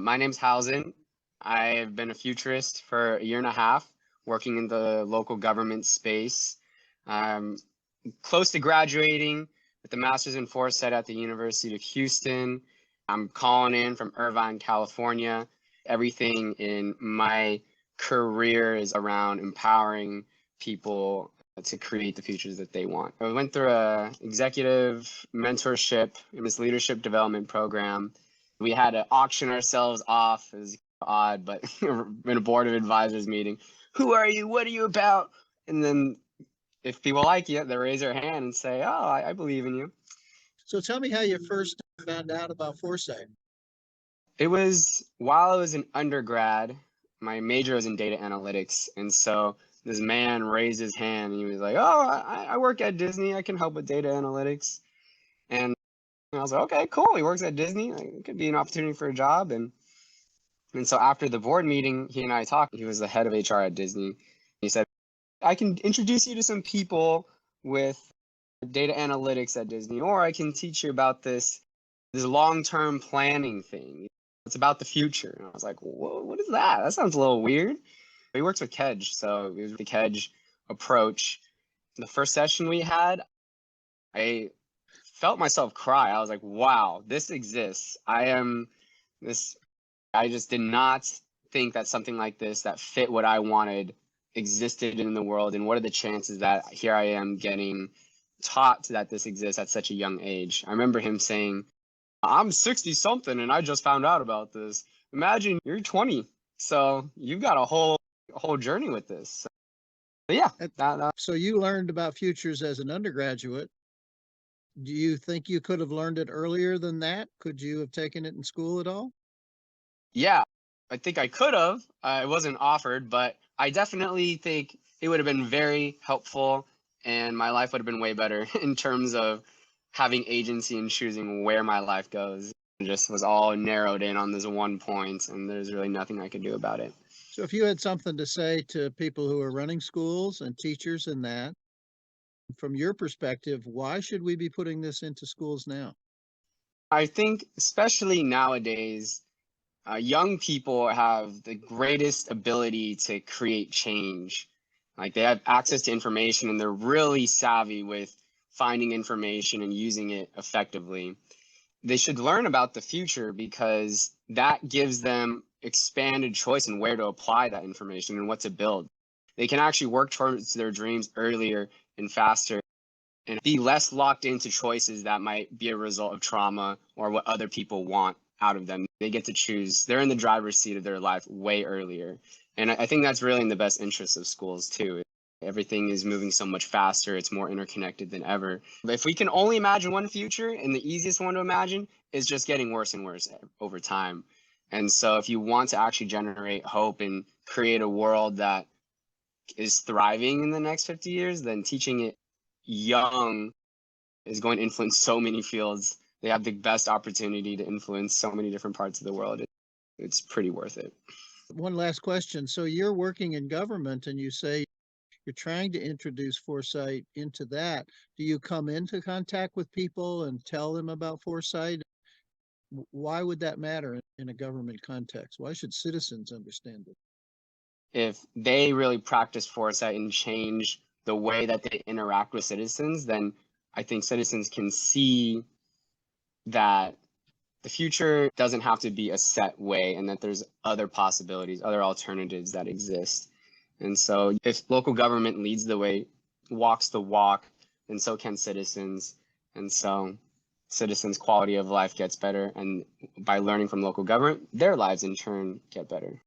My name's Hauson. I've been a futurist for a year and a half, working in the local government space. I'm close to graduating with a master's in foresight at the University of Houston. I'm calling in from Irvine, California. Everything in my career is around empowering people to create the futures that they want. I went through a executive mentorship in this leadership development program. We had to auction ourselves off. It was odd, but in a board of advisors meeting, who are you? What are you about? And then if people like you, they raise their hand and say, oh, I believe in you. So tell me how you first found out about foresight. It was while I was an undergrad, my major was in data analytics. And so this man raised his hand and he was like, oh, I work at Disney. I can help with data analytics. And I was like, okay, cool. He works at Disney. Like, it could be an opportunity for a job. And so after the board meeting, he and I talked. He was the head of HR at Disney. He said, I can introduce you to some people with data analytics at Disney, or I can teach you about this long-term planning thing. It's about the future. And I was like, whoa, what is that? That sounds a little weird. He works with Kedge, so it was the Kedge approach. The first session we had, I felt myself cry. I was like, wow, this exists. I just did not think that something like this that fit what I wanted existed in the world. And what are the chances that here I am getting taught that this exists at such a young age? I remember him saying, I'm 60 something and I just found out about this. Imagine you're 20. So you've got a whole journey with this. So yeah. So you learned about futures as an undergraduate. Do you think you could have learned it earlier than that? Could you have taken it in school at all? Yeah, I think I could have. It wasn't offered, but I definitely think it would have been very helpful and my life would have been way better in terms of having agency and choosing where my life goes. It just was all narrowed in on this one point, and there's really nothing I could do about it. So if you had something to say to people who are running schools and teachers in that, from your perspective, why should we be putting this into schools now? I think especially nowadays, young people have the greatest ability to create change. Like they have access to information and they're really savvy with finding information and using it effectively. They should learn about the future because that gives them expanded choice in where to apply that information and what to build. They can actually work towards their dreams earlier and faster and be less locked into choices that might be a result of trauma or what other people want out of them. They get to choose. They're in the driver's seat of their life way earlier. And I think that's really in the best interest of schools too. Everything is moving so much faster. It's more interconnected than ever. But if we can only imagine one future, and the easiest one to imagine is just getting worse and worse over time. And so if you want to actually generate hope and create a world that is thriving in the next 50 years, then teaching it young is going to influence so many fields. They have the best opportunity to influence so many different parts of the world. It's pretty worth it. One last question. So you're working in government and you say you're trying to introduce foresight into that. Do you come into contact with people and tell them about foresight? Why would that matter in a government context? Why should citizens understand it? If they really practice foresight and change the way that they interact with citizens, then I think citizens can see that the future doesn't have to be a set way and that there's other possibilities, other alternatives that exist. And so if local government leads the way, walks the walk, then so can citizens. And so citizens' quality of life gets better. And by learning from local government, their lives in turn get better.